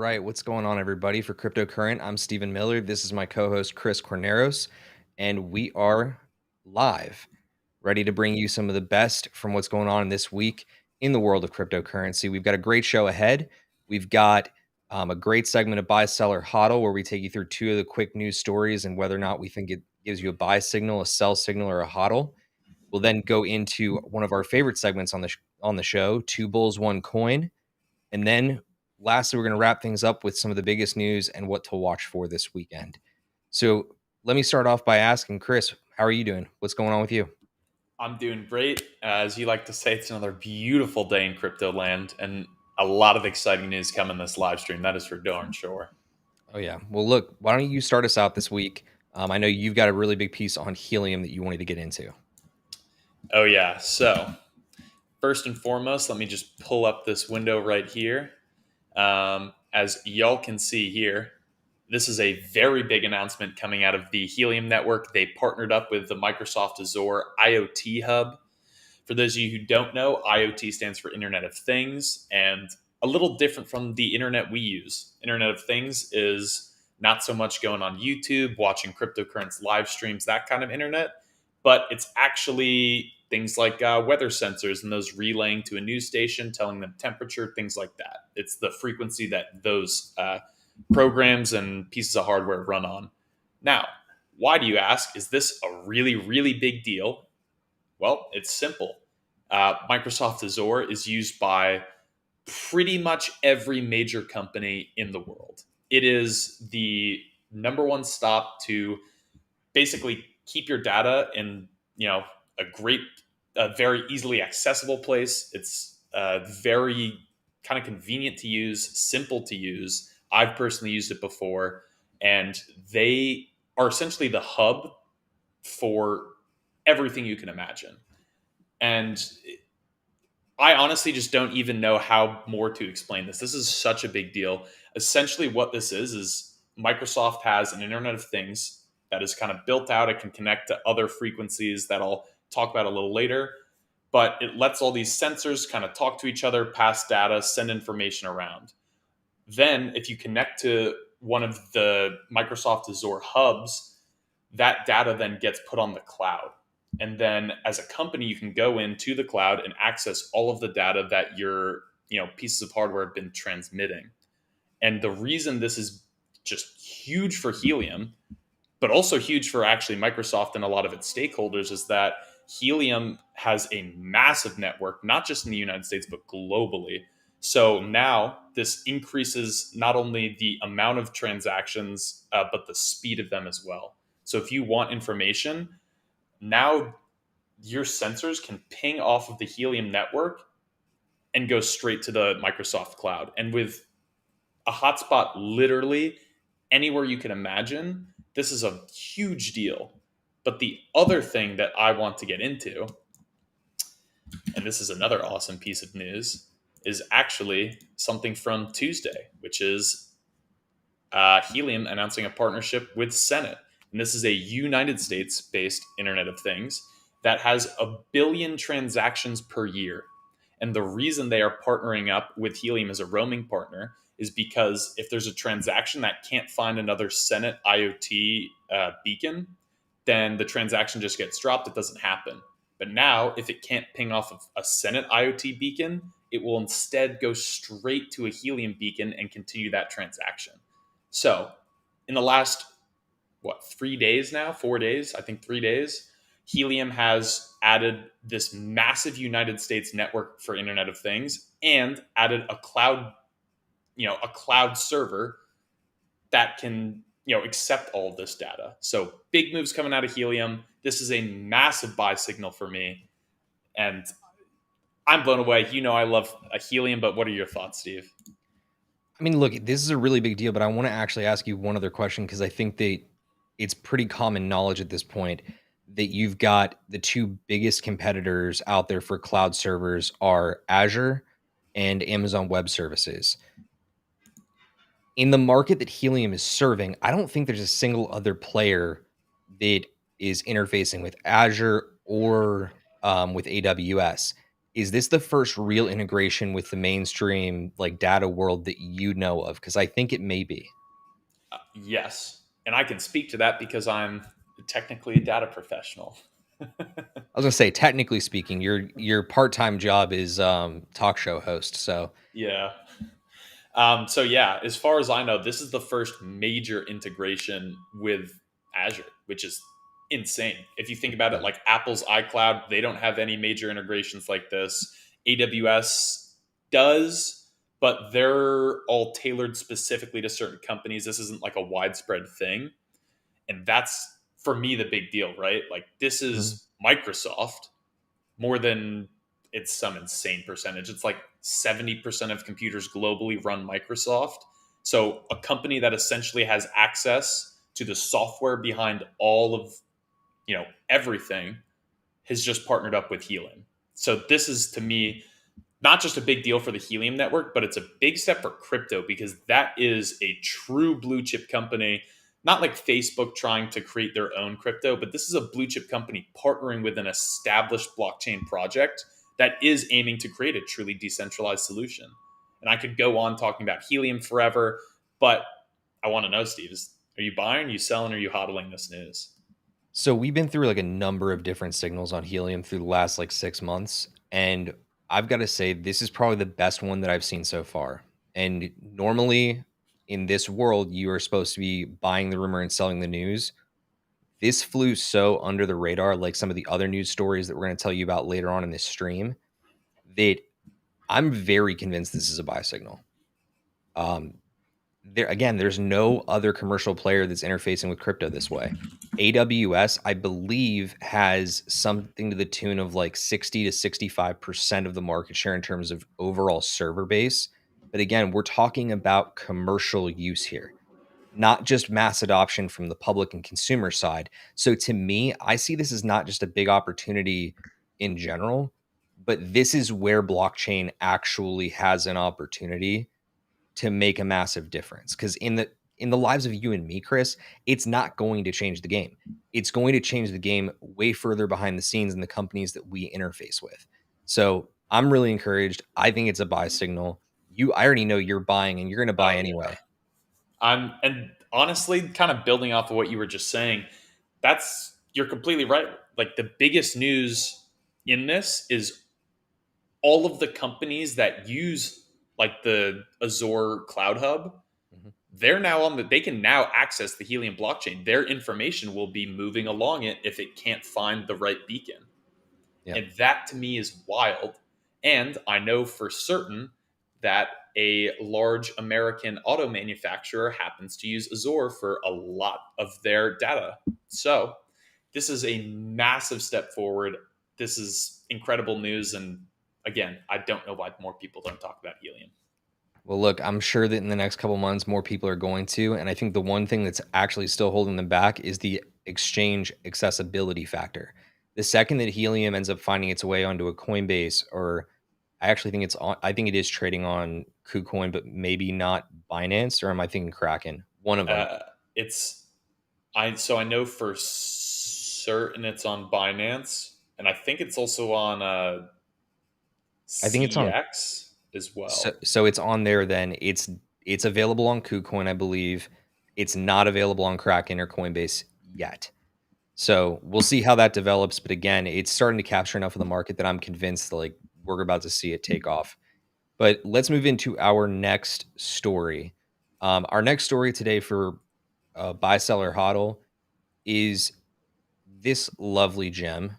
right, what's going on, everybody? For Cryptocurrent, I'm Stephen Miller. This is my co-host Chris Corneros, and we are live, ready to bring you some of the best from what's going on this week in the world of cryptocurrency. We've got a great show ahead. We've got a great segment of buy, seller, hodl, where we take you through two of the quick news stories and whether or not we think it gives you a buy signal, a sell signal, or a hodl. We'll then go into one of our favorite segments on the show, Two Bulls, One Coin. And then lastly, we're going to wrap things up with some of the biggest news and what to watch for this weekend. So let me start off by asking Chris, how are you doing? What's going on with you? I'm doing great. As you like to say, it's another beautiful day in crypto land and a lot of exciting news coming this live stream. That is for darn sure. Oh, yeah. Well, look, why don't you start us out this week? I know you've got a really big piece on helium that you wanted to get into. Oh, yeah. So, first and foremost, let me just pull up this window right here. As y'all can see here, this is a very big announcement coming out of the Helium network. They partnered up with the Microsoft Azure IoT Hub. For those of you who don't know, IoT stands for Internet of Things, and a little different from the internet we use. Internet of Things is not so much going on YouTube, watching cryptocurrency live streams, that kind of internet, but it's actually things like weather sensors and those relaying to a news station, telling them temperature, things like that. It's the frequency that those programs and pieces of hardware run on. Now, why do you ask? Is this a really, really big deal? Well, it's simple. Microsoft Azure is used by pretty much every major company in the world. It is the number one stop to basically keep your data in, a great, a very easily accessible place. It's very kind of convenient to use, simple to use. I've personally used it before, and they are essentially the hub for everything you can imagine. And I honestly just don't even know how more to explain this. This is such a big deal. Essentially, what this is Microsoft has an Internet of Things that is kind of built out. It can connect to other frequencies that I'll talk about a little later, but it lets all these sensors kind of talk to each other, pass data, send information around. Then, if you connect to one of the Microsoft Azure hubs, that data then gets put on the cloud. And then as a company, you can go into the cloud and access all of the data that your pieces of hardware have been transmitting. And the reason this is just huge for Helium, but also huge for actually Microsoft and a lot of its stakeholders, is that Helium has a massive network, not just in the United States, but globally. So now this increases not only the amount of transactions, but the speed of them as well. So if you want information, now your sensors can ping off of the Helium network and go straight to the Microsoft cloud. And with a hotspot literally anywhere you can imagine, this is a huge deal. But the other thing that I want to get into, and this is another awesome piece of news, is actually something from Tuesday, which is Helium announcing a partnership with Senate. And this is a United States based Internet of Things that has 1 billion transactions per year. And the reason they are partnering up with Helium as a roaming partner is because if there's a transaction that can't find another Senate IoT beacon, then the transaction just gets dropped. It doesn't happen. But now, if it can't ping off of a Senate IoT beacon, it will instead go straight to a Helium beacon and continue that transaction. So, in the last, 3 days now, 4 days, I think 3 days, Helium has added this massive United States network for Internet of Things and added a cloud server that can, accept all of this data. So big moves coming out of Helium. This is a massive buy signal for me. And I'm blown away. I love a Helium, but what are your thoughts, Steve? I mean, look, this is a really big deal, but I want to actually ask you one other question because I think that it's pretty common knowledge at this point that you've got the two biggest competitors out there for cloud servers are Azure and Amazon Web Services. In the market that Helium is serving, I don't think there's a single other player that is interfacing with Azure or with AWS. Is this the first real integration with the mainstream like data world that you know of? Because I think it may be. Yes. And I can speak to that because I'm technically a data professional. I was gonna say, technically speaking, your part time job is talk show host. So Yeah. So yeah, as far as I know, this is the first major integration with Azure, which is insane. If you think about it, yeah. like Apple's iCloud, they don't have any major integrations like this. AWS does, but they're all tailored specifically to certain companies. This isn't like a widespread thing. And that's for me the big deal, right? Like this Mhm. is Microsoft more than it's some insane percentage. It's like 70% of computers globally run Microsoft. So a company that essentially has access to the software behind all of, everything has just partnered up with Helium. So this is to me not just a big deal for the Helium network, but it's a big step for crypto because that is a true blue chip company. Not like Facebook trying to create their own crypto, but this is a blue chip company partnering with an established blockchain project that is aiming to create a truly decentralized solution. And I could go on talking about Helium forever, but I want to know, Steve, are you buying, are you selling, are you hodling this news? So we've been through like a number of different signals on Helium through the last like 6 months, and I've got to say this is probably the best one that I've seen so far. And normally in this world, you are supposed to be buying the rumor and selling the news. This flew so under the radar, like some of the other news stories that we're going to tell you about later on in this stream, that I'm very convinced this is a buy signal. Um, there again, there's no other commercial player that's interfacing with crypto this way. AWS, I believe, has something to the tune of like 60 to 65% of the market share in terms of overall server base. But again, we're talking about commercial use here, not just mass adoption from the public and consumer side. So to me, I see this as not just a big opportunity in general, but this is where blockchain actually has an opportunity to make a massive difference. Because in the lives of you and me, Chris, it's not going to change the game. It's going to change the game way further behind the scenes in the companies that we interface with. So I'm really encouraged. I think it's a buy signal. I already know you're buying and you're going to buy Oh yeah. anyway. And honestly, kind of building off of what you were just saying, you're completely right. Like the biggest news in this is all of the companies that use like the Azure Cloud Hub, Mhm. they can now access the Helium blockchain. Their information will be moving along it if it can't find the right beacon. Yeah. And that to me is wild. And I know for certain that a large American auto manufacturer happens to use Azure for a lot of their data. So this is a massive step forward. This is incredible news. And again, I don't know why more people don't talk about Helium. Well, look, I'm sure that in the next couple months, more people are going to. And I think the one thing that's actually still holding them back is the exchange accessibility factor. The second that Helium ends up finding its way onto a Coinbase, or I actually think I think it is trading on KuCoin, but maybe not Binance, or am I thinking Kraken? One of them. Uh, it's I know for certain it's on Binance, and I think it's also on I think it's on. CX as So, well. so it's on there. Then it's available on KuCoin, I believe. It's not available on Kraken or Coinbase yet. So we'll see how that develops. But again, it's starting to capture enough of the market that I'm convinced like we're about to see it take off. But let's move into our next story. Our next story today for buy seller hodl is this lovely gem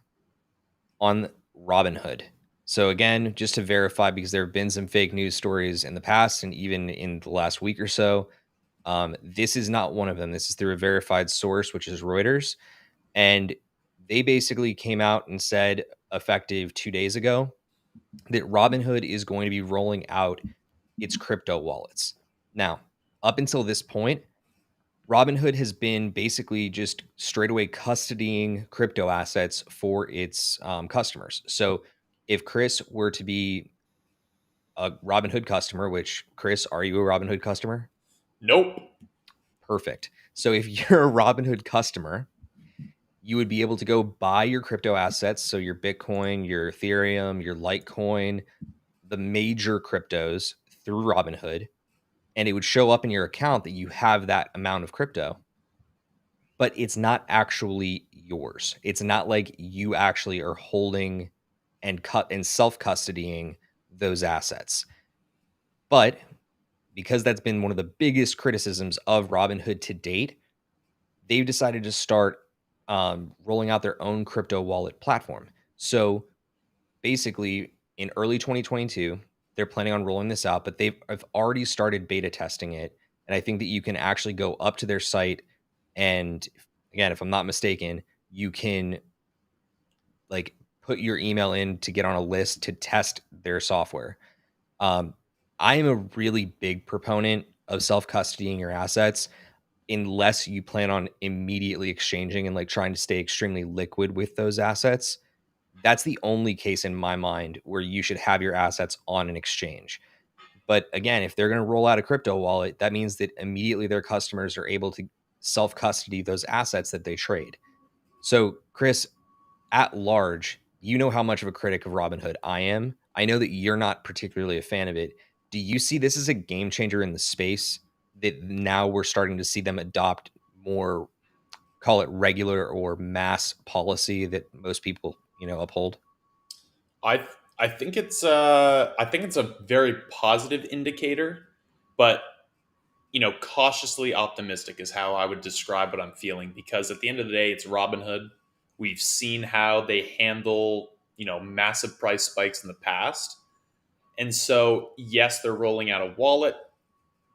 on Robinhood. So again, just to verify, because there have been some fake news stories in the past and even in the last week or so, this is not one of them. This is through a verified source, which is Reuters. And they basically came out and said, effective 2 days ago, that Robinhood is going to be rolling out its crypto wallets. Now, up until this point, Robinhood has been basically just straight away custodying crypto assets for its customers. So, if Chris were to be a Robinhood customer, which Chris, are you a Robinhood customer? Nope. Perfect. So, if you're a Robinhood customer, you would be able to go buy your crypto assets. So your Bitcoin, your Ethereum, your Litecoin, the major cryptos through Robinhood, and it would show up in your account that you have that amount of crypto, but it's not actually yours. It's not like you actually are holding and cut and self custodying those assets. But because that's been one of the biggest criticisms of Robinhood to date, they've decided to start rolling out their own crypto wallet platform. So basically, in early 2022, they're planning on rolling this out, but have already started beta testing it. And I think that you can actually go up to their site, and again, if I'm not mistaken, you can like put your email in to get on a list to test their software. Um, I am a really big proponent of self custodying your assets unless you plan on immediately exchanging and like trying to stay extremely liquid with those assets. That's the only case in my mind where you should have your assets on an exchange. But again, if they're going to roll out a crypto wallet, that means that immediately their customers are able to self custody those assets that they trade. So, Chris, at large, you know how much of a critic of Robinhood I am. I know that you're not particularly a fan of it. Do you see this as a game changer in the space that now we're starting to see them adopt more, call it regular or mass policy that most people, uphold? I I think it's a very positive indicator, but cautiously optimistic is how I would describe what I'm feeling, because at the end of the day, it's Robinhood. We've seen how they handle, massive price spikes in the past. And so, yes, they're rolling out a wallet,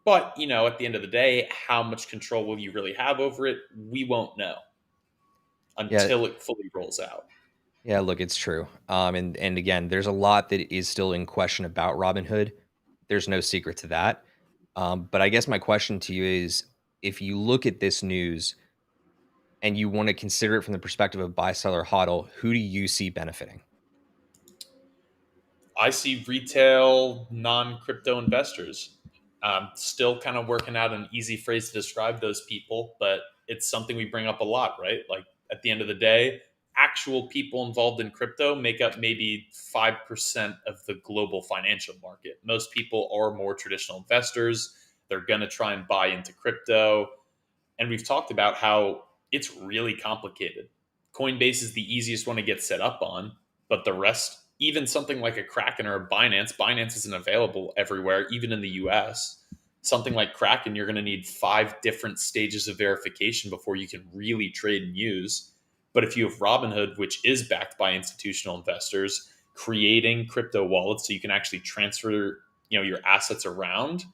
but, at the end of the day, how much control will you really have over it? We won't know Yeah, until it fully rolls out. yeah, look, it's true. And again, there's a lot that is still in question about Robinhood. There's no secret to that. But I guess my question to you is, if you look at this news and you want to consider it from the perspective of buy, seller, hodl, who do you see benefiting? I see retail, non crypto investors. Still kind of working out an easy phrase to describe those people, but it's something we bring up a lot, right? Like at the end of the day, actual people involved in crypto make up maybe 5% of the global financial market. Most people are more traditional investors. They're going to try and buy into crypto. And we've talked about how it's really complicated. Coinbase is the easiest one to get set up on, but the rest, even something like a Kraken or a Binance isn't available everywhere, even in the US. Something like Kraken, you're going to need 5 different stages of verification before you can really trade and use. But if you have Robinhood, which is backed by institutional investors, creating crypto wallets so you can actually transfer, your assets around,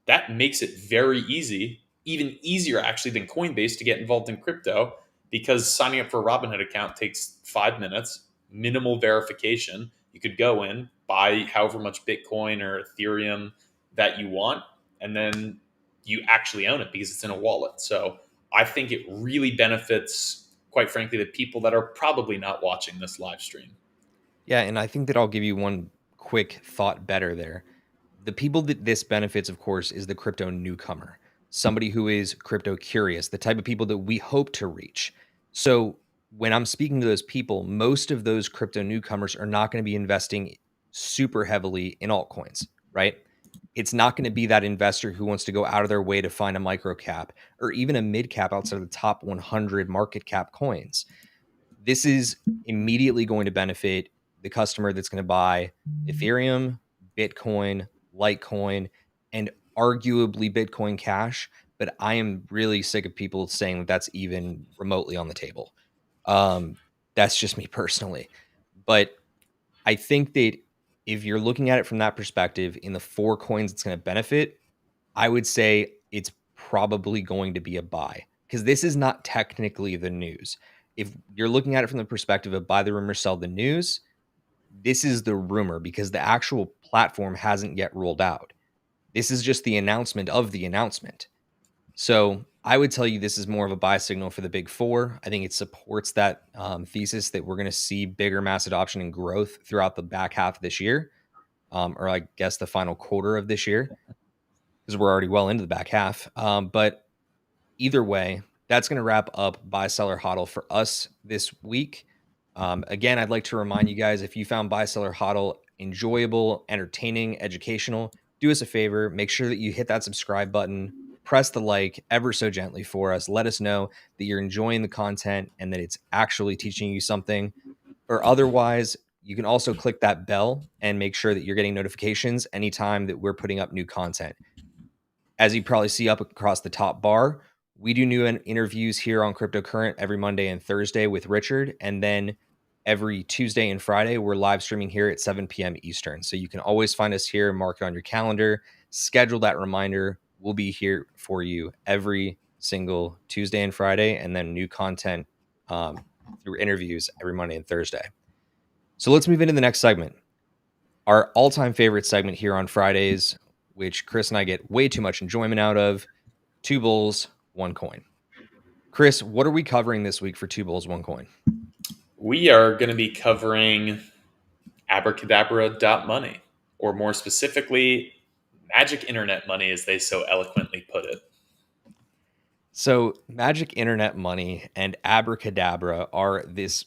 that makes it very easy, even easier actually than Coinbase, to get involved in crypto, because signing up for a Robinhood account takes 5 minutes, minimal verification. You could go in, buy however much Bitcoin or Ethereum that you want, and then you actually own it because it's in a wallet. So I think it really benefits, quite frankly, the people that are probably not watching this live stream. Yeah, and I think that I'll give you one quick thought better there. The people that this benefits, of course, is the crypto newcomer, somebody who is crypto curious, the type of people that we hope to reach. So when I'm speaking to those people, most of those crypto newcomers are not going to be investing super heavily in altcoins, right? It's not going to be that investor who wants to go out of their way to find a micro cap or even a mid cap outside of the top 100 market cap coins. This is immediately going to benefit the customer that's going to buy Ethereum, Bitcoin, Litecoin, and arguably Bitcoin Cash. But I am really sick of people saying that that's even remotely on the table. Um, that's just me personally. But I think that if you're looking at it from that perspective, in the 4 coins it's going to benefit, I would say it's probably going to be a buy, because this is not technically the news. If you're looking at it from the perspective of buy the rumor, sell the news, this is the rumor because the actual platform hasn't yet rolled out. This is just the announcement of the announcement. So I would tell you this is more of a buy signal for the big four. I think it supports that thesis that we're going to see bigger mass adoption and growth throughout the back half of this year, or I guess the final quarter of this year, because we're already well into the back half. But either way, that's going to wrap up Buy Seller Hodl for us this week. Again, I'd like to remind you guys, if you found Buy Seller Hodl enjoyable, entertaining, educational, do us a favor, make sure that you hit that subscribe button, press the like ever so gently for us. Let us know that you're enjoying the content and that it's actually teaching you something. Or otherwise, you can also click that bell and make sure that you're getting notifications anytime that we're putting up new content. As you probably see up across the top bar, we do new interviews here on Cryptocurrent every Monday and Thursday with Richard. And then every Tuesday and Friday, we're live streaming here at 7 p.m. Eastern. So you can always find us here, mark it on your calendar, schedule that reminder. We'll be here for you every single Tuesday and Friday, and then new content through interviews every Monday and Thursday. So let's move into the next segment. Our all-time favorite segment here on Fridays, which Chris and I get way too much enjoyment out of, Two Bulls, One Coin. Chris, what are we covering this week for Two Bulls, One Coin? We are going to be covering abracadabra.money, or more specifically, magic internet money, as they so eloquently put it. So magic internet money and abracadabra are this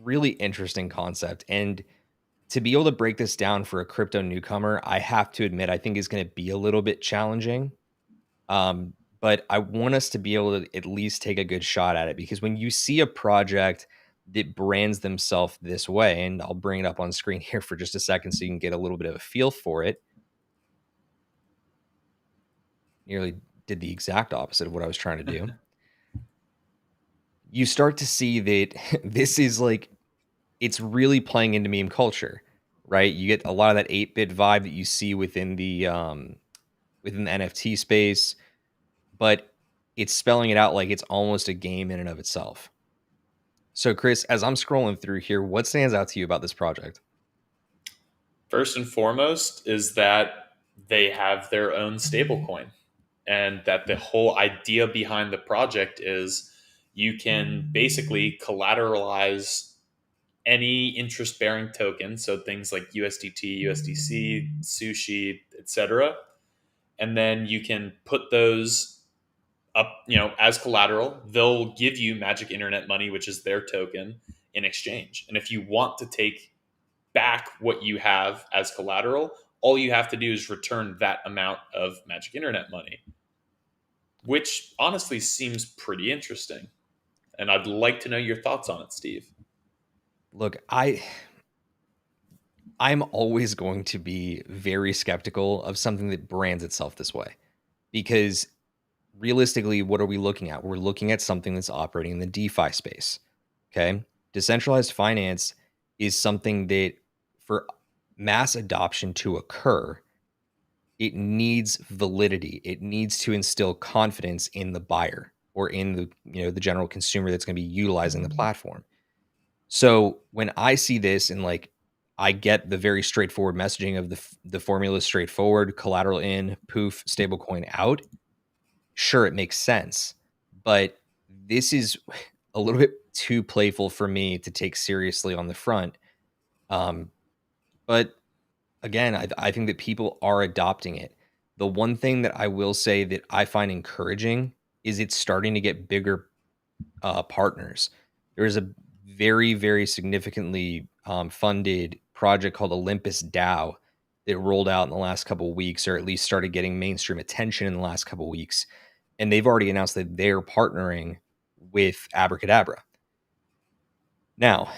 really interesting concept. And to be able to break this down for a crypto newcomer, I have to admit, I think is going to be a little bit challenging. But I want us to be able to at least take a good shot at it, because when you see a project that brands themselves this way, and I'll bring it up on screen here for just a second so you can get a little bit of a feel for it. Nearly did the exact opposite of what I was trying to do. You start to see that this is like, it's really playing into meme culture, right? You get a lot of that 8-bit vibe that you see within the NFT space, but it's spelling it out like it's almost a game in and of itself. So, Chris, as I'm scrolling through here, what stands out to you about this project? First and foremost is that they have their own stablecoin, and that the whole idea behind the project is you can basically collateralize any interest bearing token, so things like USDT, USDC, sushi, etc., and then you can put those up, as collateral. They'll give you magic internet money, which is their token, in exchange. And if you want to take back what you have as collateral, all you have to do is return that amount of magic internet money, which honestly seems pretty interesting. And I'd like to know your thoughts on it, Steve. Look, I'm always going to be very skeptical of something that brands itself this way, because realistically, what are we looking at? We're looking at something that's operating in the DeFi space. Okay. Decentralized finance is something that, for mass adoption to occur, it needs validity. It needs to instill confidence in the buyer, or in the general consumer that's going to be utilizing the platform. So when I see this, and like, I get the very straightforward messaging of the formula is straightforward: collateral in, poof, stablecoin out. Sure, it makes sense, but this is a little bit too playful for me to take seriously on the front. Um, but again, I think that people are adopting it. The one thing that I will say that I find encouraging is it's starting to get bigger partners. There is a very, very significantly funded project called Olympus DAO that rolled out in the last couple of weeks, or at least started getting mainstream attention in the last couple of weeks. And they've already announced that they're partnering with Abracadabra. Now,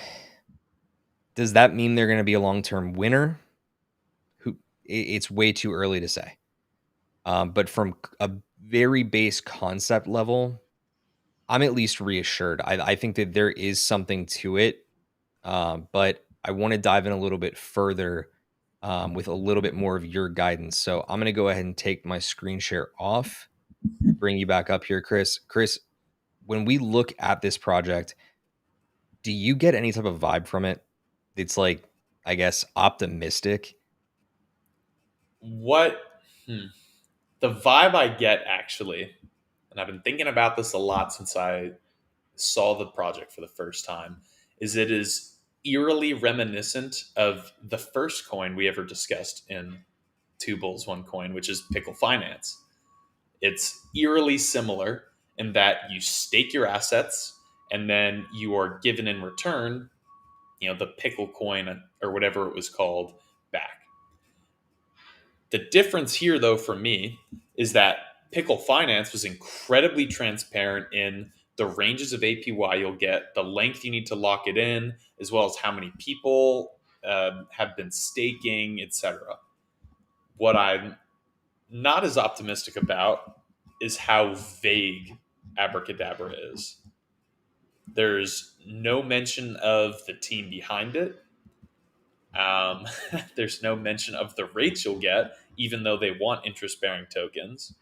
does that mean they're going to be a long-term winner? It's way too early to say. But from a very base concept level, I'm at least reassured. I think that there is something to it, but I want to dive in a little bit further with a little bit more of your guidance. So I'm going to go ahead and take my screen share off, bring you back up here, Chris. Chris, when we look at this project, do you get any type of vibe from it? It's like, I guess, optimistic. What the vibe I get, actually, and I've been thinking about this a lot since I saw the project for the first time, is it is eerily reminiscent of the first coin we ever discussed in Two Bulls, One Coin, which is Pickle Finance. It's eerily similar. in that you stake your assets and then you are given in return, the pickle coin or whatever it was called back. The difference here, though, for me, is that Pickle Finance was incredibly transparent in the ranges of APY you'll get, the length you need to lock it in, as well as how many people have been staking, etc. What I'm not as optimistic about is how vague Abracadabra is. There's no mention of the team behind it. Um, there's no mention of the rates you'll get, even though they want interest bearing tokens.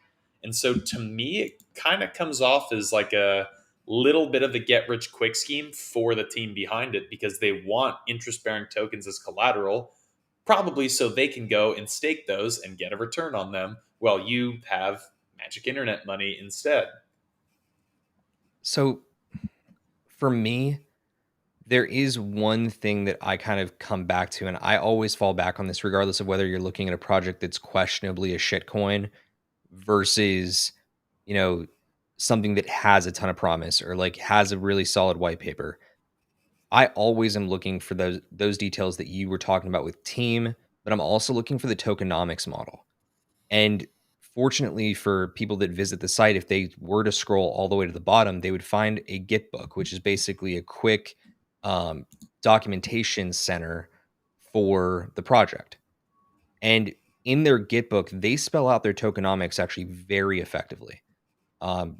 And so to me, it kind of comes off as like a little bit of a get rich quick scheme for the team behind it because they want interest bearing tokens as collateral, probably so they can go and stake those and get a return on them while you have magic internet money instead. So for me, there is one thing that I kind of come back to, and I always fall back on this, regardless of whether you're looking at a project that's questionably a shitcoin versus, you know, something that has a ton of promise or like has a really solid white paper. I always am looking for those details that you were talking about with team, but I'm also looking for the tokenomics model. And fortunately for people that visit the site, if they were to scroll all the way to the bottom, they would find a Git book, which is basically a quick um, documentation center for the project. And in their Git book, they spell out their tokenomics actually very effectively.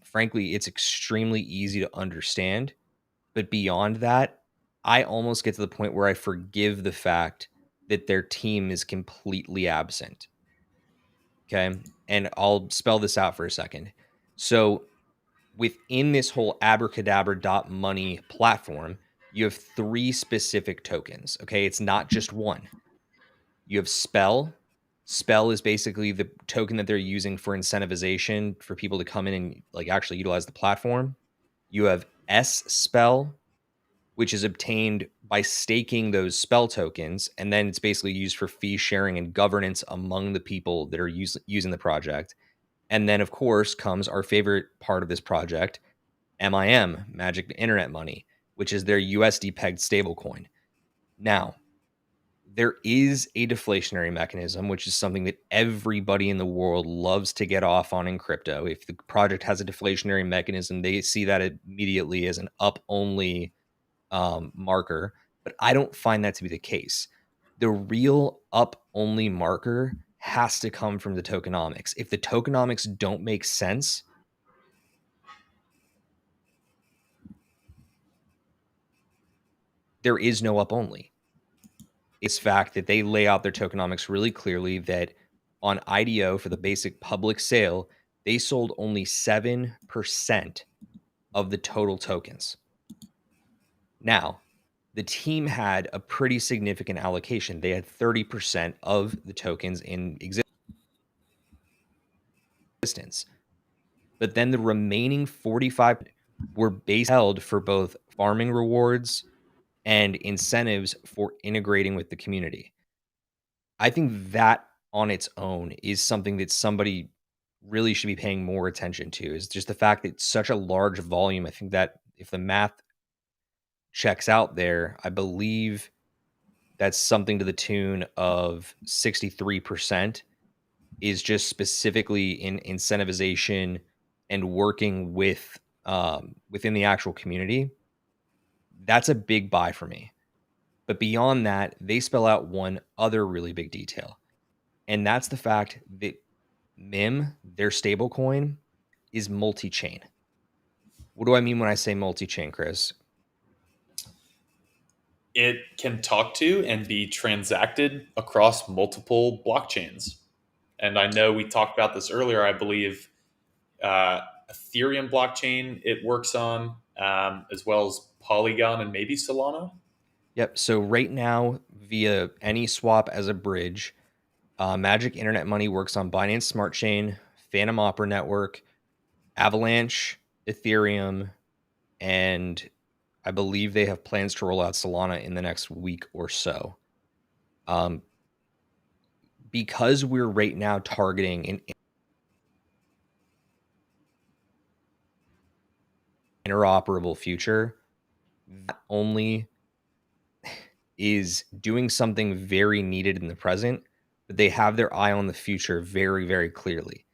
Frankly, it's extremely easy to understand. But beyond that, I almost get to the point where I forgive the fact that their team is completely absent. Okay. And I'll spell this out for a second. So within this whole abracadabra.money platform, you have three specific tokens. Okay. It's not just one. You have Spell. Spell is basically the token that they're using for incentivization for people to come in and like actually utilize the platform. You have S Spell, which is obtained by staking those spell tokens. And then it's basically used for fee sharing and governance among the people that are using the project. And then, of course, comes our favorite part of this project, MIM, Magic Internet Money, which is their USD pegged stablecoin. Now, there is a deflationary mechanism, which is something that everybody in the world loves to get off on in crypto. If the project has a deflationary mechanism, they see that immediately as an up only marker. But I don't find that to be the case. The real up only marker has to come from the tokenomics. If the tokenomics don't make sense, there is no up only. It's fact that they lay out their tokenomics really clearly that on IDO for the basic public sale, they sold only 7% of the total tokens. Now, the team had a pretty significant allocation. They had 30% of the tokens in existence. But then the remaining 45 were base held for both farming rewards and incentives for integrating with the community. I think that on its own is something that somebody really should be paying more attention to is just the fact that it's such a large volume. I think that if the math checks out there, I believe that's something to the tune of 63% is just specifically in incentivization and working with within the actual community. That's a big buy for me. But beyond that, they spell out one other really big detail. And that's the fact that MIM, their stablecoin, is multi-chain. What do I mean when I say multi-chain, Chris? It can talk to and be transacted across multiple blockchains. And I know we talked about this earlier. I believe Ethereum blockchain it works on, as well as Polygon and maybe Solana. Yep. So right now, via any swap as a bridge, Magic Internet Money works on Binance Smart Chain, Phantom Opera Network, Avalanche, Ethereum, and I believe they have plans to roll out Solana in the next week or so. Um, because we're right now targeting interoperable future, that only is doing something very needed in the present, but they have their eye on the future very, very clearly.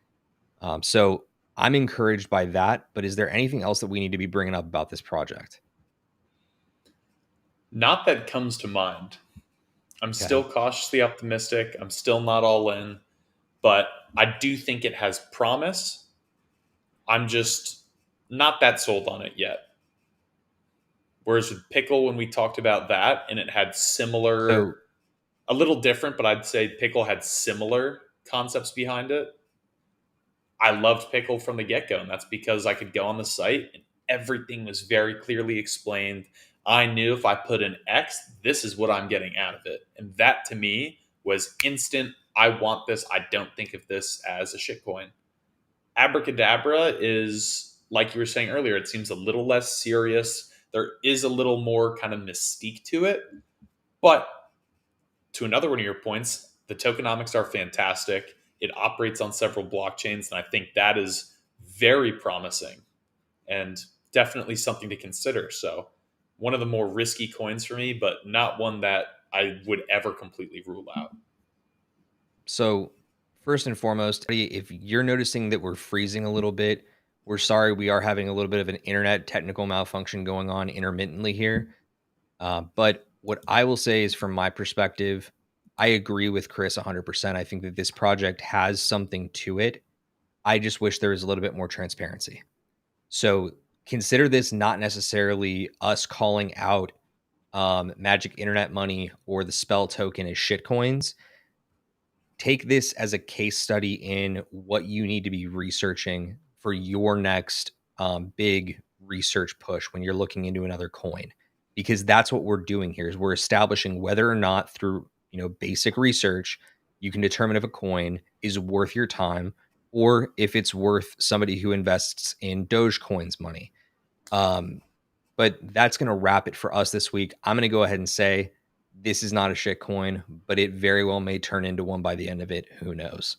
So I'm encouraged by that. But is there anything else that we need to be bringing up about this project? Not that comes to mind. I'm Okay. still cautiously optimistic. I'm still not all in, but I do think it has promise. I'm just not that sold on it yet. Whereas with Pickle, when we talked about that, and it had similar, So a little different, but I'd say Pickle had similar concepts behind it. I loved Pickle from the get go, and that's because I could go on the site and everything was very clearly explained. I knew if I put an X, this is what I'm getting out of it. And that to me was instant. I want this. I don't think of this as a shitcoin. Abracadabra is, like you were saying earlier, it seems a little less serious. There is a little more kind of mystique to it. But to another one of your points, the tokenomics are fantastic. It operates on several blockchains, and I think that is very promising and definitely something to consider. So, one of the more risky coins for me, but not one that I would ever completely rule out. So, first and foremost, if you're noticing that we're freezing a little bit, we're sorry. We are having a little bit of an internet technical malfunction going on intermittently here. But what I will say is, from my perspective, I agree with Chris 100%. I think that this project has something to it. I just wish there was a little bit more transparency. So, consider this not necessarily us calling out Magic Internet Money or the Spell token as shitcoins. Take this as a case study in what you need to be researching for your next big research push when you're looking into another coin, because that's what we're doing here is we're establishing whether or not through basic research you can determine if a coin is worth your time or if it's worth somebody who invests in Dogecoin's money. um, but that's going to wrap it for us this week. I'm going to go ahead and say this is not a shit coin, but it very well may turn into one by the end of it. Who knows?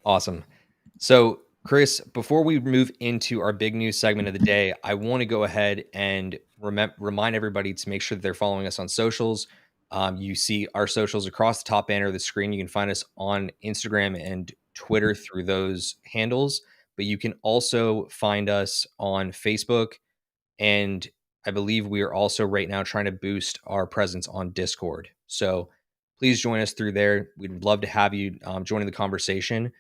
Awesome. So, Chris, before we move into our big news segment of the day, I want to go ahead and remind everybody to make sure that they're following us on socials. You see our socials across the top banner of the screen. You can find us on Instagram and Twitter through those handles, but you can also find us on Facebook, and I believe we are also right now trying to boost our presence on Discord. So please join us through there. We'd love to have you joining the conversation.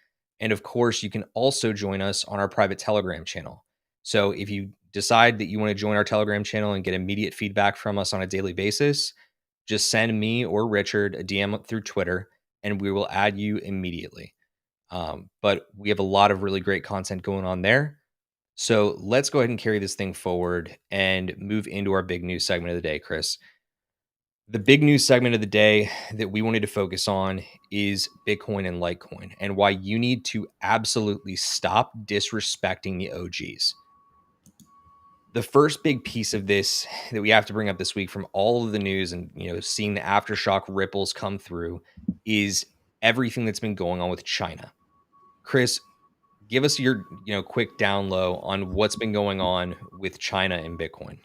And of course, you can also join us on our private Telegram channel. So if you decide that you want to join our Telegram channel and get immediate feedback from us on a daily basis, just send me or Richard a DM through Twitter and we will add you immediately. But we have a lot of really great content going on there. So let's go ahead and carry this thing forward and move into our big news segment of the day, Chris. The big news segment of the day that we wanted to focus on is Bitcoin and Litecoin and why you need to absolutely stop disrespecting the OGs. The first big piece of this that we have to bring up this week from all of the news and seeing the aftershock ripples come through is everything that's been going on with China. Chris, give us your quick down low on what's been going on with China and Bitcoin.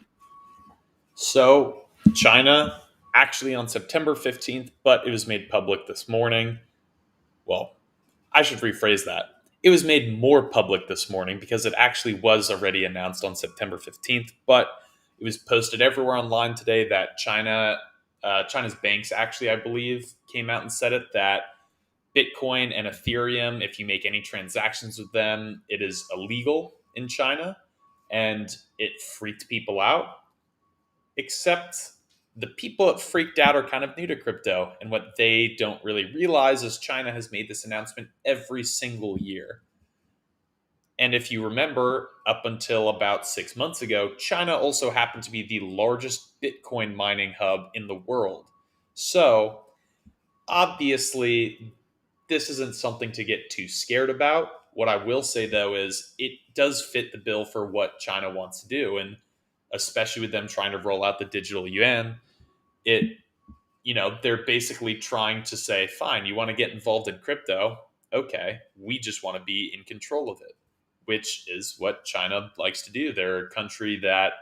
So, China, actually on September 15th, but it was made public this morning. Well, I should rephrase that. It was made more public this morning because it actually was already announced on September 15th, but it was posted everywhere online today that China's banks actually, I believe, came out and said it that Bitcoin and Ethereum, if you make any transactions with them, it is illegal in China, and it freaked people out. Except the people that freaked out are kind of new to crypto. And what they don't really realize is China has made this announcement every single year. And if you remember, up until about 6 months ago, China also happened to be the largest Bitcoin mining hub in the world. So, obviously, this isn't something to get too scared about. What I will say, though, is it does fit the bill for what China wants to do. And especially with them trying to roll out the digital yuan, it they're basically trying to say, fine, you want to get involved in crypto, okay, we just want to be in control of it. which is what China likes to do. They're a country that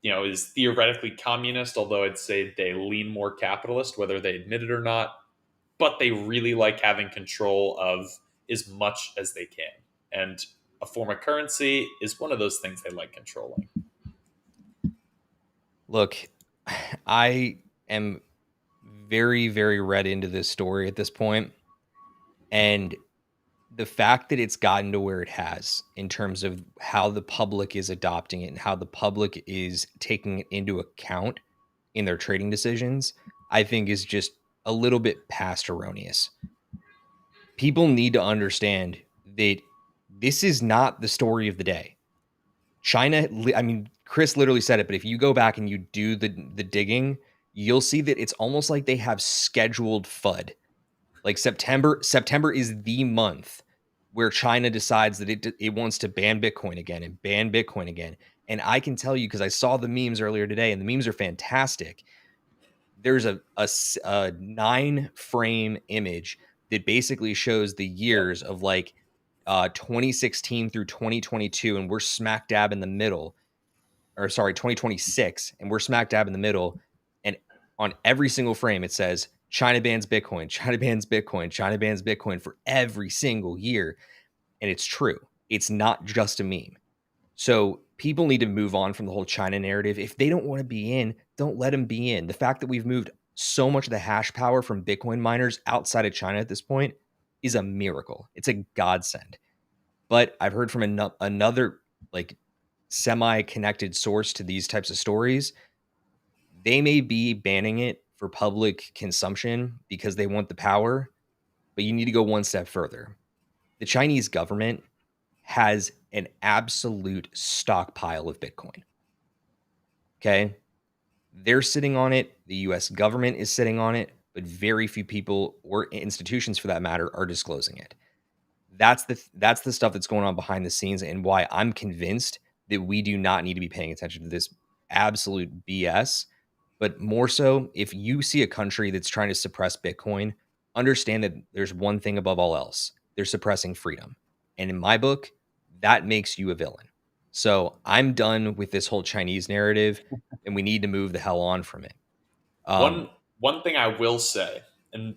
is theoretically communist, although I'd say they lean more capitalist, whether they admit it or not. But they really like having control of as much as they can. And a form of currency is one of those things they like controlling. Look, I am very, very read into this story at this point, and the fact that it's gotten to where it has in terms of how the public is adopting it and how the public is taking it into account in their trading decisions, I think is just a little bit past erroneous. People need to understand that this is not the story of the day. China, I mean, Chris literally said it, but if you go back and you do the digging, you'll see that it's almost like they have scheduled FUD. Like September is the month where China decides that it wants to ban Bitcoin again and ban Bitcoin again. And I can tell you, because I saw the memes earlier today, and the memes are fantastic. There's a 9-frame image that basically shows the years of like 2016 through 2022, and we're smack dab in the middle, or sorry, 2026, and we're smack dab in the middle. And on every single frame, it says China bans Bitcoin, China bans Bitcoin, China bans Bitcoin for every single year. And it's true. It's not just a meme. So people need to move on from the whole China narrative. If they don't want to be in, don't let them be in. The fact that we've moved so much of the hash power from Bitcoin miners outside of China at this point is a miracle. It's a godsend. But I've heard from another like semi-connected source to these types of stories. They may be banning it for public consumption because they want the power, but you need to go one step further. The Chinese government has an absolute stockpile of Bitcoin. Okay. They're sitting on it. The US government is sitting on it, but very few people or institutions for that matter are disclosing it. That's the stuff that's going on behind the scenes, and why I'm convinced that we do not need to be paying attention to this absolute BS. But more so, if you see a country that's trying to suppress Bitcoin, understand that there's one thing above all else: they're suppressing freedom. And in my book, that makes you a villain. So I'm done with this whole Chinese narrative, and we need to move the hell on from it. Um, One thing I will say, and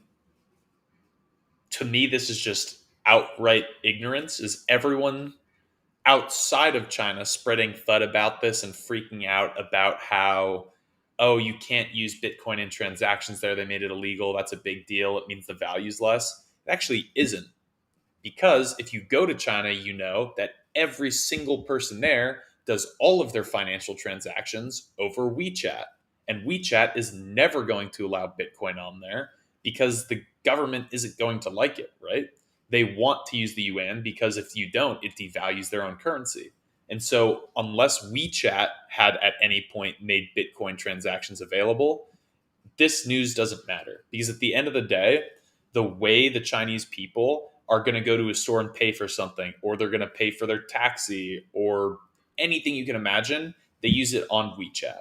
to me this is just outright ignorance, is everyone outside of China spreading FUD about this and freaking out about how, oh, you can't use Bitcoin in transactions there. They made it illegal. That's a big deal. It means the value's less. It actually isn't. Because if you go to China, you know that every single person there does all of their financial transactions over WeChat. And WeChat is never going to allow Bitcoin on there because the government isn't going to like it, right? They want to use the yuan because if you don't, it devalues their own currency. And so, unless WeChat had at any point made Bitcoin transactions available, this news doesn't matter because at the end of the day, the way the Chinese people are going to go to a store and pay for something, or they're going to pay for their taxi, or anything you can imagine, they use it on WeChat.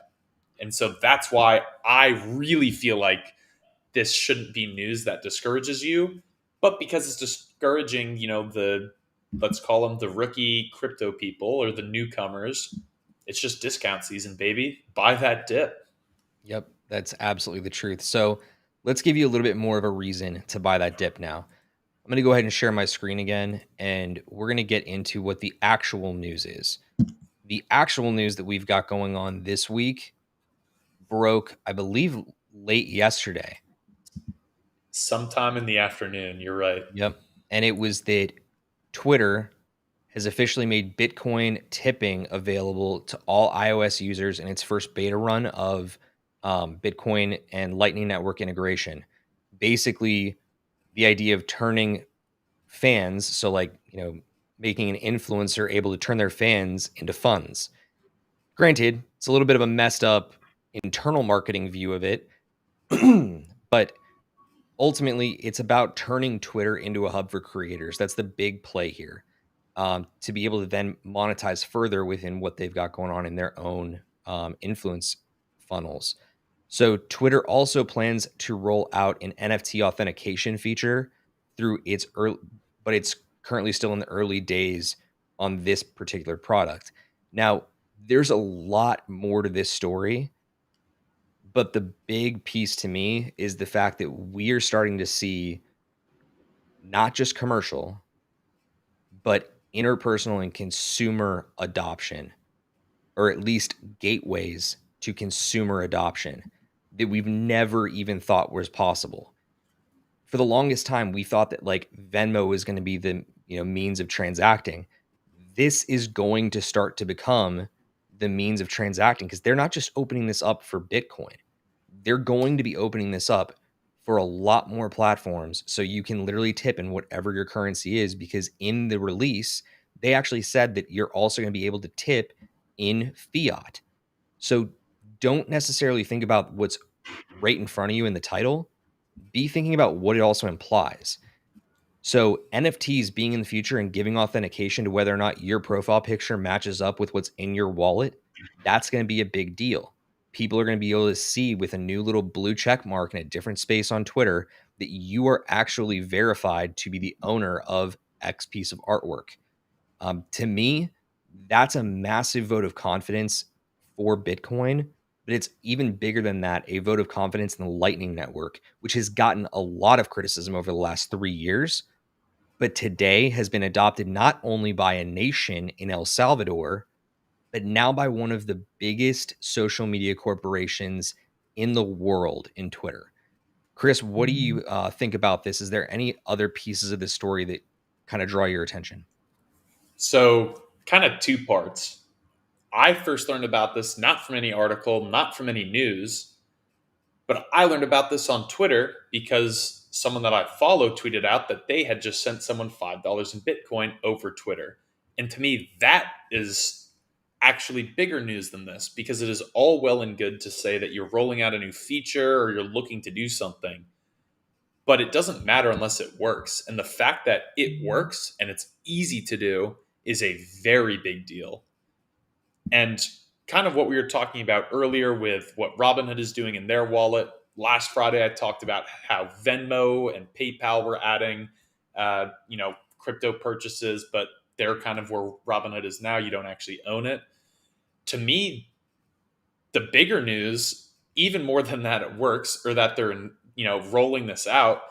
And so that's why I really feel like this shouldn't be news that discourages you, but because it's discouraging, let's call them the rookie crypto people or the newcomers, it's just discount season, baby. Buy that dip. Yep, that's absolutely the truth. So let's give you a little bit more of a reason to buy that dip now. I'm going to go ahead and share my screen again, and we're going to get into what the actual news is. The actual news that we've got going on this week broke, I believe, late yesterday. Sometime in the afternoon, you're right. Yep. And it was that Twitter has officially made Bitcoin tipping available to all iOS users in its first beta run of Bitcoin and Lightning Network integration. Basically, the idea of turning fans, so like, making an influencer able to turn their fans into funds. Granted, it's a little bit of a messed up internal marketing view of it, but ultimately, it's about turning Twitter into a hub for creators. That's the big play here. To be able to then monetize further within what they've got going on in their own influence funnels. So Twitter also plans to roll out an NFT authentication feature through its early, but it's currently still in the early days on this particular product. Now, there's a lot more to this story, but the big piece to me is the fact that we are starting to see not just commercial, but interpersonal and consumer adoption, or at least gateways to consumer adoption that we've never even thought was possible. For the longest time, we thought that like Venmo was going to be the means of transacting. This is going to start to become the means of transacting because they're not just opening this up for Bitcoin. They're going to be opening this up for a lot more platforms so you can literally tip in whatever your currency is, because in the release they actually said that you're also going to be able to tip in fiat. So don't necessarily think about what's right in front of you in the title, be thinking about what it also implies. So NFTs being in the future and giving authentication to whether or not your profile picture matches up with what's in your wallet, that's going to be a big deal. People are going to be able to see with a new little blue check mark in a different space on Twitter that you are actually verified to be the owner of X piece of artwork. To me, that's a massive vote of confidence for Bitcoin, but it's even bigger than that, a vote of confidence in the Lightning Network, which has gotten a lot of criticism over the last 3 years, but today has been adopted not only by a nation in El Salvador, but now by one of the biggest social media corporations in the world in Twitter. Chris, what do you think about this? Is there any other pieces of the story that kind of draw your attention? So, kind of two parts. I first learned about this not from any article, not from any news, but I learned about this on Twitter because someone that I follow tweeted out that they had just sent someone $5 in Bitcoin over Twitter. And to me, that is actually bigger news than this, because it is all well and good to say that you're rolling out a new feature or you're looking to do something, but it doesn't matter unless it works. And the fact that it works and it's easy to do is a very big deal. And kind of what we were talking about earlier with what Robinhood is doing in their wallet. Last Friday, I talked about how Venmo and PayPal were adding, crypto purchases, but they're kind of where Robinhood is now. You don't actually own it. To me, the bigger news, even more than that it works or that they're rolling this out,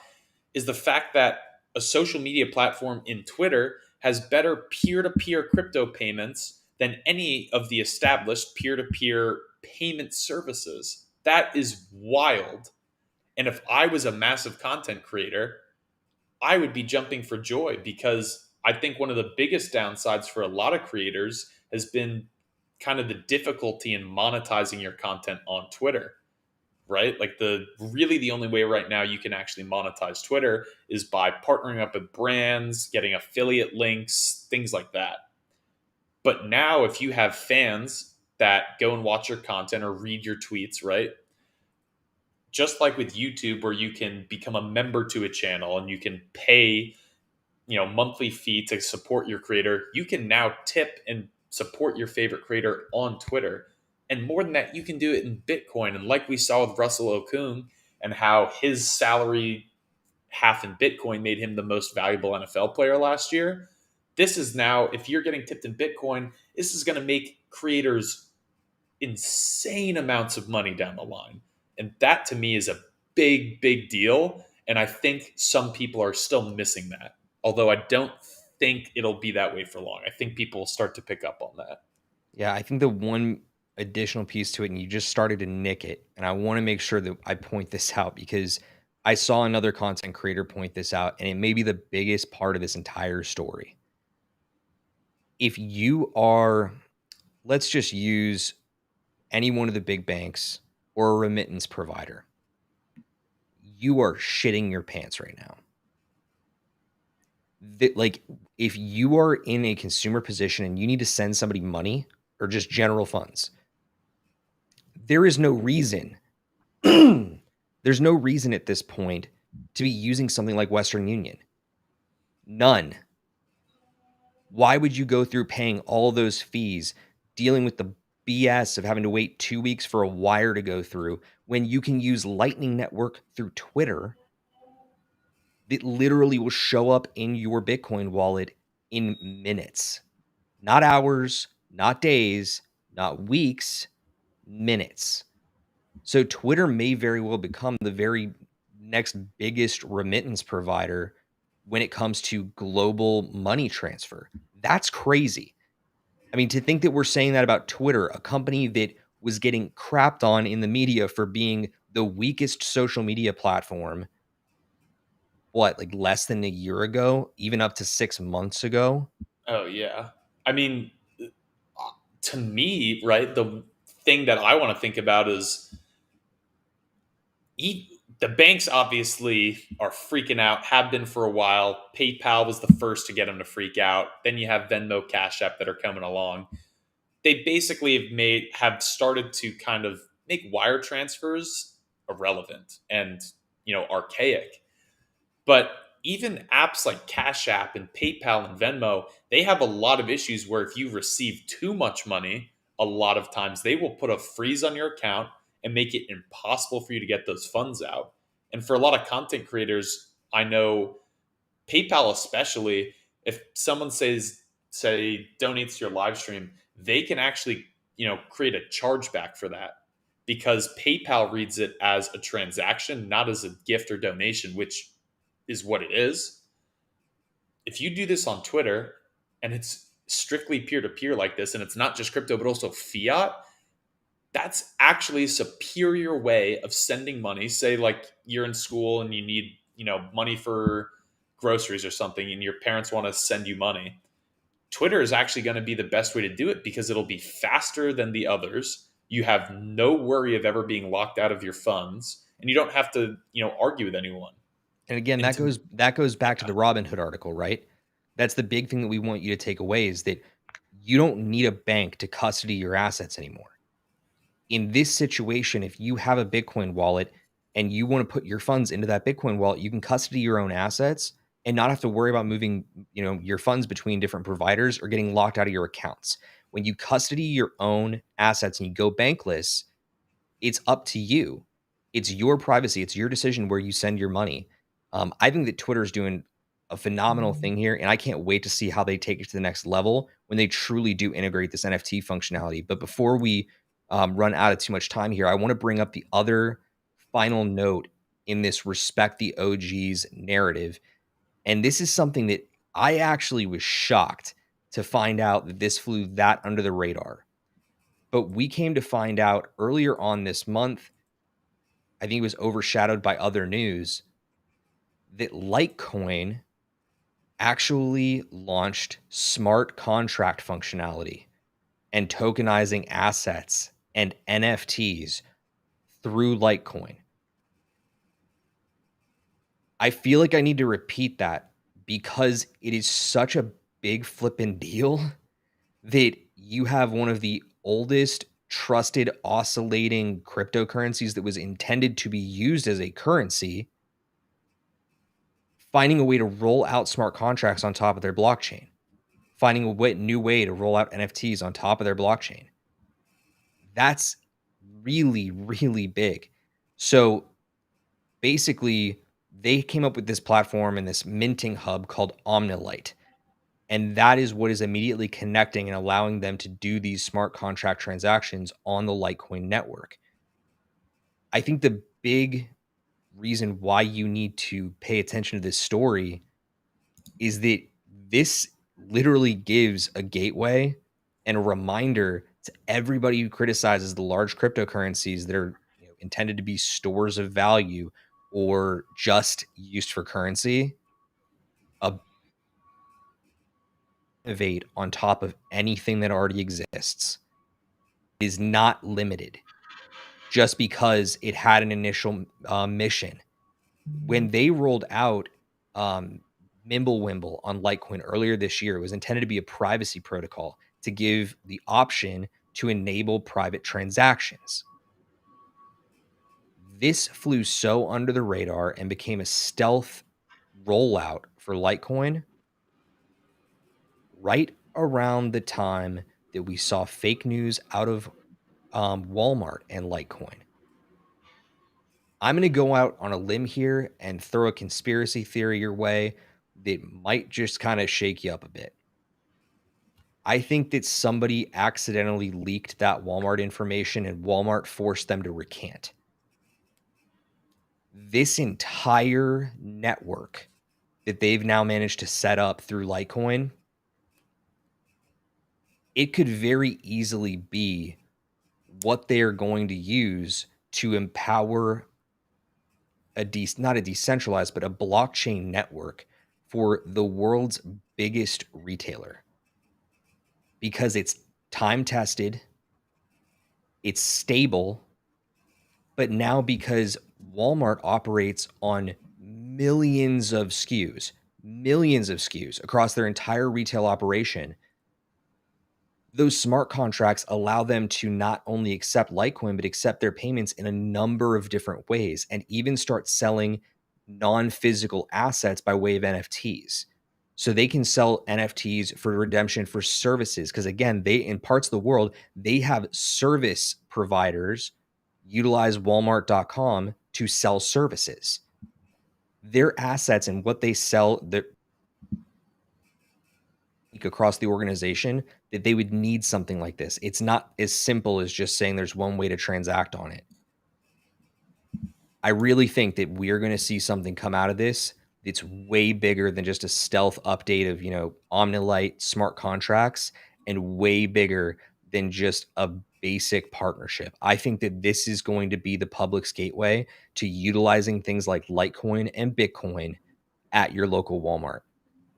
is the fact that a social media platform in Twitter has better peer-to-peer crypto payments than any of the established peer-to-peer payment services. That is wild. And if I was a massive content creator, I would be jumping for joy, because I think one of the biggest downsides for a lot of creators has been kind of the difficulty in monetizing your content on Twitter, right? Like the only way right now you can actually monetize Twitter is by partnering up with brands, getting affiliate links, things like that. But now if you have fans that go and watch your content or read your tweets, right? Just like with YouTube, where you can become a member to a channel and you can pay, monthly fee to support your creator, you can now tip and support your favorite creator on Twitter. And more than that, you can do it in Bitcoin. And like we saw with Russell Okung and how his salary half in Bitcoin made him the most valuable NFL player last year, this is now, if you're getting tipped in Bitcoin, this is going to make creators insane amounts of money down the line. And that to me is a big, big deal. And I think some people are still missing that. Although I don't think it'll be that way for long. I think people will start to pick up on that. Yeah, I think the one additional piece to it, and you just started to nick it, and I want to make sure that I point this out because I saw another content creator point this out, and it may be the biggest part of this entire story. If you are, let's just use any one of the big banks or a remittance provider, you are shitting your pants right now. Like, if you are in a consumer position and you need to send somebody money or just general funds, there is no reason there's no reason at this point to be using something like Western Union. None. Why would you go through paying all those fees, dealing with the BS of having to wait 2 weeks for a wire to go through when you can use Lightning Network through Twitter that literally will show up in your Bitcoin wallet in minutes, not hours, not days, not weeks, minutes. So Twitter may very well become the very next biggest remittance provider when it comes to global money transfer. That's crazy. I mean, to think that we're saying that about Twitter, a company that was getting crapped on in the media for being the weakest social media platform, what, like less than a year ago, even up to 6 months ago? Oh yeah. I mean, to me, right, the thing that I want to think about is the banks obviously are freaking out, have been for a while. PayPal was the first to get them to freak out. Then you have Venmo, Cash App that are coming along. They basically have started to kind of make wire transfers irrelevant and archaic. But even apps like Cash App and PayPal and Venmo, they have a lot of issues where if you receive too much money, a lot of times they will put a freeze on your account and make it impossible for you to get those funds out. And for a lot of content creators, I know PayPal especially, if someone donates to your live stream, they can actually, create a chargeback for that because PayPal reads it as a transaction, not as a gift or donation, which is what it is. If you do this on Twitter and it's strictly peer to peer like this, and it's not just crypto, but also fiat, that's actually a superior way of sending money. Say, like you're in school and you need, money for groceries or something, and your parents want to send you money. Twitter is actually going to be the best way to do it because it'll be faster than the others. You have no worry of ever being locked out of your funds, and you don't have to, argue with anyone. And again, And that goes back to yeah, the Robinhood article, right? That's the big thing that we want you to take away is that you don't need a bank to custody your assets anymore. In this situation, if you have a Bitcoin wallet and you want to put your funds into that Bitcoin wallet, you can custody your own assets and not have to worry about moving, your funds between different providers or getting locked out of your accounts. When you custody your own assets and you go bankless, it's up to you. It's your privacy. It's your decision where you send your money. I think that Twitter is doing a phenomenal thing here, and I can't wait to see how they take it to the next level when they truly do integrate this NFT functionality. But before we run out of too much time here, I want to bring up the other final note in this respect the OGs narrative. And this is something that I actually was shocked to find out that this flew that under the radar. But we came to find out earlier on this month, I think it was overshadowed by other news, that Litecoin actually launched smart contract functionality and tokenizing assets and NFTs through Litecoin. I feel like I need to repeat that because it is such a big flippin' deal that you have one of the oldest trusted oscillating cryptocurrencies that was intended to be used as a currency finding a way to roll out smart contracts on top of their blockchain, finding a new way to roll out NFTs on top of their blockchain. That's really, really big. So basically, they came up with this platform and this minting hub called Omnilite. And that is what is immediately connecting and allowing them to do these smart contract transactions on the Litecoin network. I think the big reason why you need to pay attention to this story is that this literally gives a gateway and a reminder to everybody who criticizes the large cryptocurrencies that are intended to be stores of value or just used for currency. A innovate on top of anything that already exists is not limited just because it had an initial mission. When they rolled out um, Mimblewimble on Litecoin earlier this year, it was intended to be a privacy protocol to give the option to enable private transactions. This flew so under the radar and became a stealth rollout for Litecoin right around the time that we saw fake news out of Walmart and Litecoin. I'm going to go out on a limb here and throw a conspiracy theory your way that might just kind of shake you up a bit. I think that somebody accidentally leaked that Walmart information and Walmart forced them to recant. This entire network that they've now managed to set up through Litecoin, it could very easily be what they are going to use to empower not a decentralized, but a blockchain network for the world's biggest retailer, because it's time tested, it's stable, but now because Walmart operates on millions of SKUs across their entire retail operation, those smart contracts allow them to not only accept Litecoin, but accept their payments in a number of different ways and even start selling non physical assets by way of NFTs. So they can sell NFTs for redemption for services. Because again, they, in parts of the world, they have service providers utilize Walmart.com to sell services. Their assets and what they sell, across the organization, that they would need something like this. It's not as simple as just saying there's one way to transact on it. I really think that we are going to see something come out of this that's way bigger than just a stealth update of, Omnilite smart contracts, and way bigger than just a basic partnership. I think that this is going to be the public's gateway to utilizing things like Litecoin and Bitcoin at your local Walmart.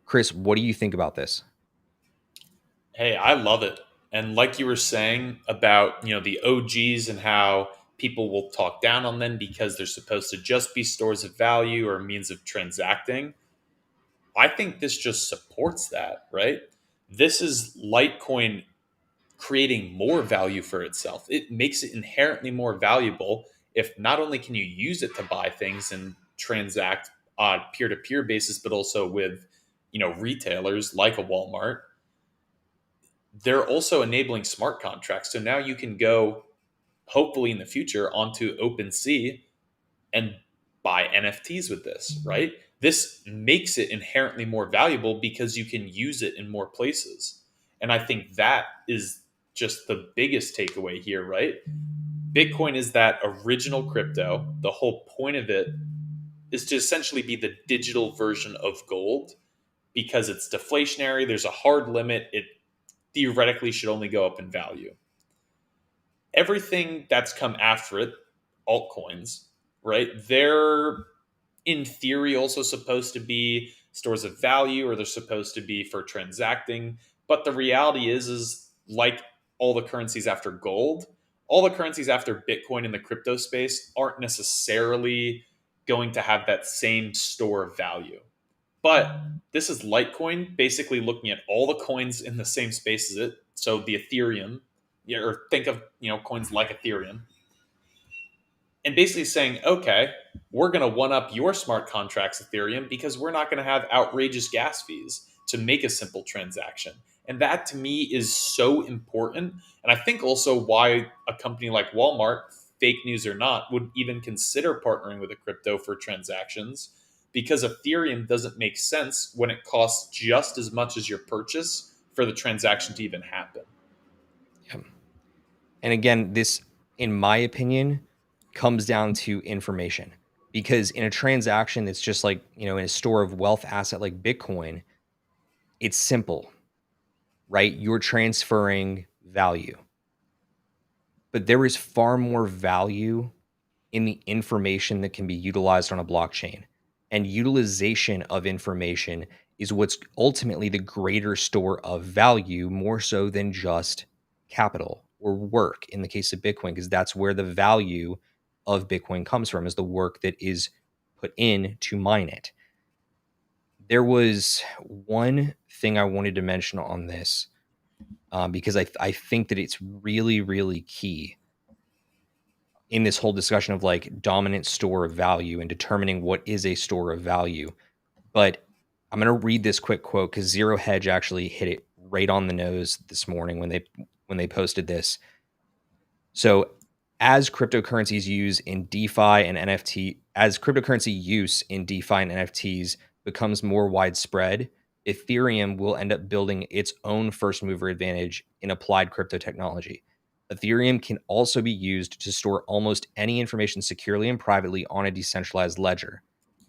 Chris, what do you think about this? Hey, I love it. And like you were saying about, the OGs and how people will talk down on them because they're supposed to just be stores of value or means of transacting. I think this just supports that, right? This is Litecoin creating more value for itself. It makes it inherently more valuable if not only can you use it to buy things and transact on peer-to-peer basis, but also with, retailers like a Walmart. They're also enabling smart contracts. So now you can go, hopefully in the future, onto OpenSea and buy NFTs with this, right? This makes it inherently more valuable because you can use it in more places. And I think that is just the biggest takeaway here, right? Bitcoin is that original crypto. The whole point of it is to essentially be the digital version of gold because it's deflationary. There's a hard limit. It theoretically should only go up in value. Everything that's come after it, altcoins, right? They're in theory also supposed to be stores of value, or they're supposed to be for transacting. But the reality is like all the currencies after gold, all the currencies after Bitcoin in the crypto space aren't necessarily going to have that same store of value. But this is Litecoin basically looking at all the coins in the same space as it. So the Ethereum, or think of coins like Ethereum, and basically saying, okay, we're going to one up your smart contracts, Ethereum, because we're not going to have outrageous gas fees to make a simple transaction. And that to me is so important. And I think also why a company like Walmart, fake news or not, would even consider partnering with a crypto for transactions, because Ethereum doesn't make sense when it costs just as much as your purchase for the transaction to even happen. Yeah. And again, this, in my opinion, comes down to information. Because in a transaction that's just like, in a store of wealth asset like Bitcoin, it's simple, right? You're transferring value. But there is far more value in the information that can be utilized on a blockchain. And utilization of information is what's ultimately the greater store of value, more so than just capital or work in the case of Bitcoin, because that's where the value of Bitcoin comes from, is the work that is put in to mine it. There was one thing I wanted to mention on this, because I think that it's really, really key in this whole discussion of like dominant store of value and determining what is a store of value. But I'm going to read this quick quote because Zero Hedge actually hit it right on the nose this morning when they posted this. So as cryptocurrencies use in DeFi and NFT, as cryptocurrency use in DeFi and NFTs becomes more widespread, Ethereum will end up building its own first mover advantage in applied crypto technology. Ethereum can also be used to store almost any information securely and privately on a decentralized ledger.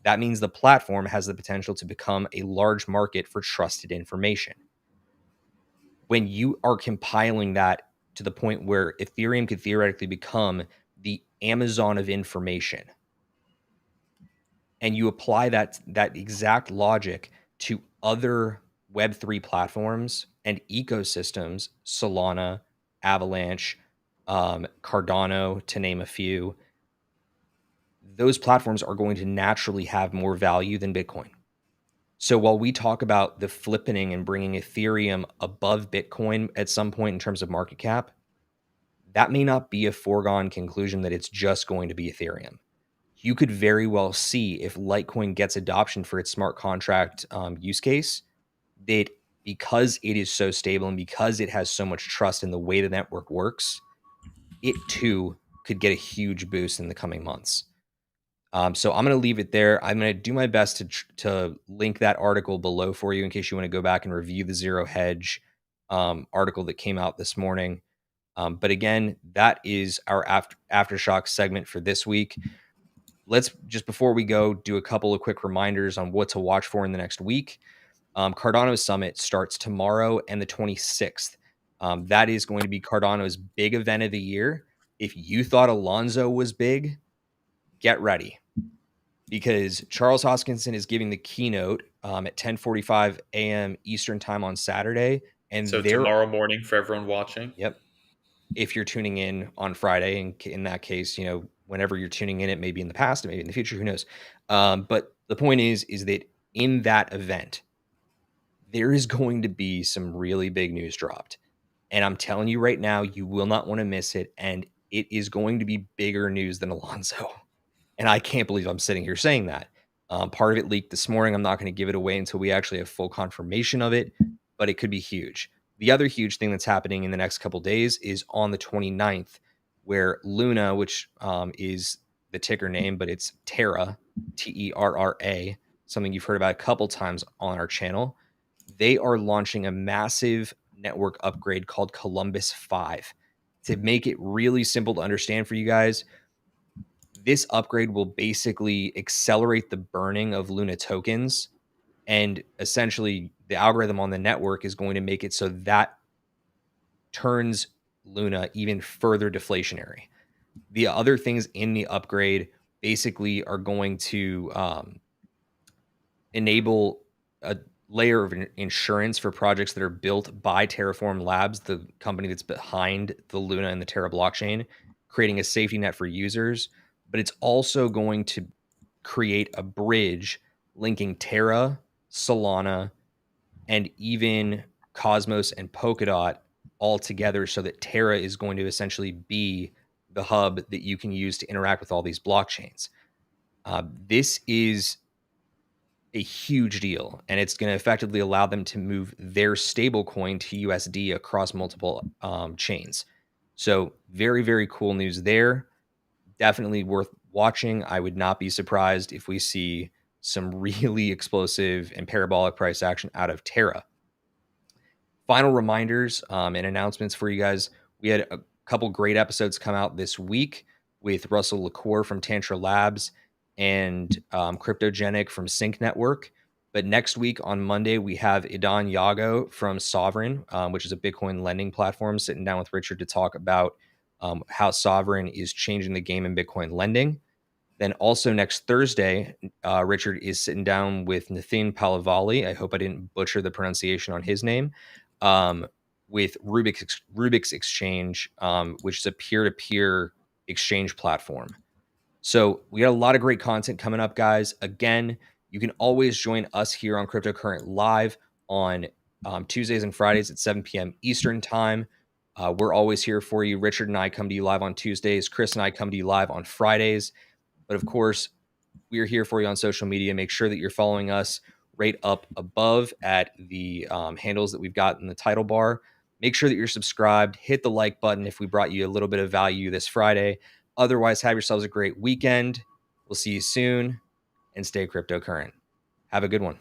That means the platform has the potential to become a large market for trusted information. When you are compiling that to the point where Ethereum could theoretically become the Amazon of information, and you apply that exact logic to other Web3 platforms and ecosystems, Solana, Avalanche, Cardano, to name a few, those platforms are going to naturally have more value than Bitcoin. So while we talk about the flippening and bringing Ethereum above Bitcoin at some point in terms of market cap, that may not be a foregone conclusion that it's just going to be Ethereum. You could very well see if Litecoin gets adoption for its smart contract use case, that because it is so stable and because it has so much trust in the way the network works, it too could get a huge boost in the coming months. So I'm going to leave it there. I'm going to do my best to link that article below for you in case you want to go back and review the Zero Hedge article that came out this morning. But again, that is our aftershock segment for this week. Let's just, before we go, do a couple of quick reminders on what to watch for in the next week. Cardano Summit starts tomorrow and the 26th. That is going to be Cardano's big event of the year. If you thought Alonzo was big, get ready, because Charles Hoskinson is giving the keynote at 10:45 a.m. Eastern time on Saturday. And So there, tomorrow morning for everyone watching. yep, if you're tuning in on Friday, and in that case, whenever you're tuning in, it may be in the past, it may be in the future, who knows? But the point is that in that event, there is going to be some really big news dropped. And I'm telling you right now, you will not want to miss it. And it is going to be bigger news than Alonzo. And I can't believe I'm sitting here saying that. Part of it leaked this morning. I'm not going to give it away until we actually have full confirmation of it, but it could be huge. The other huge thing that's happening in the next couple days is on the 29th, where Luna, which is the ticker name, but it's Terra, Terra, something you've heard about a couple times on our channel. They are launching a massive network upgrade called Columbus 5. To make it really simple to understand for you guys, this upgrade will basically accelerate the burning of Luna tokens, and essentially the algorithm on the network is going to make it so that turns Luna even further deflationary. The other things in the upgrade basically are going to enable a layer of insurance for projects that are built by Terraform Labs, the company that's behind the Luna and the Terra blockchain, creating a safety net for users. But it's also going to create a bridge linking Terra, Solana, and even Cosmos and Polkadot all together, so that Terra is going to essentially be the hub that you can use to interact with all these blockchains. This is a huge deal, and it's going to effectively allow them to move their stablecoin to USD across multiple chains. So very, very cool news there. Definitely worth watching. I would not be surprised if we see some really explosive and parabolic price action out of Terra. Final reminders and announcements for you guys. We had a couple great episodes come out this week with Russell LaCour from Tantra Labs and Cryptogenic from Sync Network. But next week on Monday, we have Idan Yago from Sovereign, which is a Bitcoin lending platform, sitting down with Richard to talk about how Sovereign is changing the game in Bitcoin lending. Then also next Thursday, Richard is sitting down with Nathan Palavali. I hope I didn't butcher the pronunciation on his name. With Rubik's Exchange, which is a peer-to-peer exchange platform. So we got a lot of great content coming up, guys. Again, you can always join us here on Cryptocurrent live on Tuesdays and Fridays at 7 p.m. Eastern time. We're always here for you. Richard and I come to you live on Tuesdays. Chris and I come to you live on Fridays. But of course, we're here for you on social media. Make sure that you're following us right up above at the handles that we've got in the title bar. Make sure that you're subscribed. Hit the like button if we brought you a little bit of value this Friday. Otherwise, have yourselves a great weekend. We'll see you soon, and stay cryptocurrent. Have a good one.